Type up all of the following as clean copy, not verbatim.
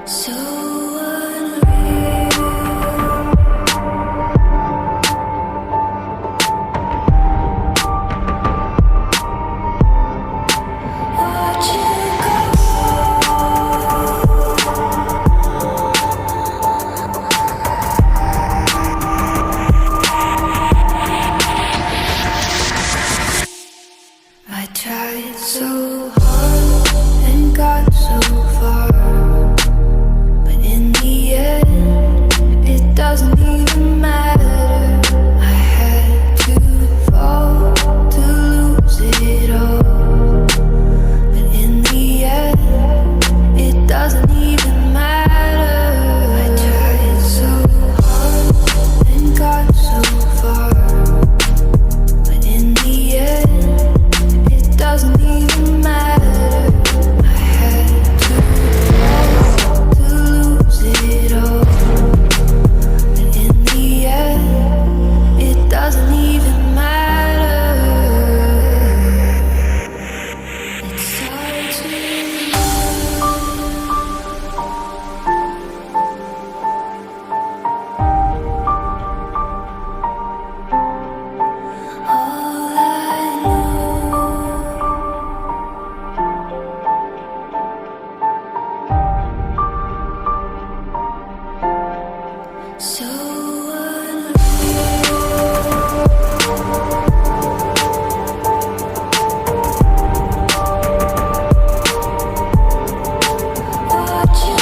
So unreal. Watch you I tried so hard and got so far, but in the end, it doesn't even matter. I had to fall to lose it all, but in the end, it doesn't even matter. I tried so hard and got so far, but in the end, it doesn't even matter. I had to fall to lose it all, but in the end, it doesn't even matter. It starts with all I know. So unreal. Watch you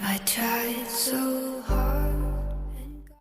I tried so hard.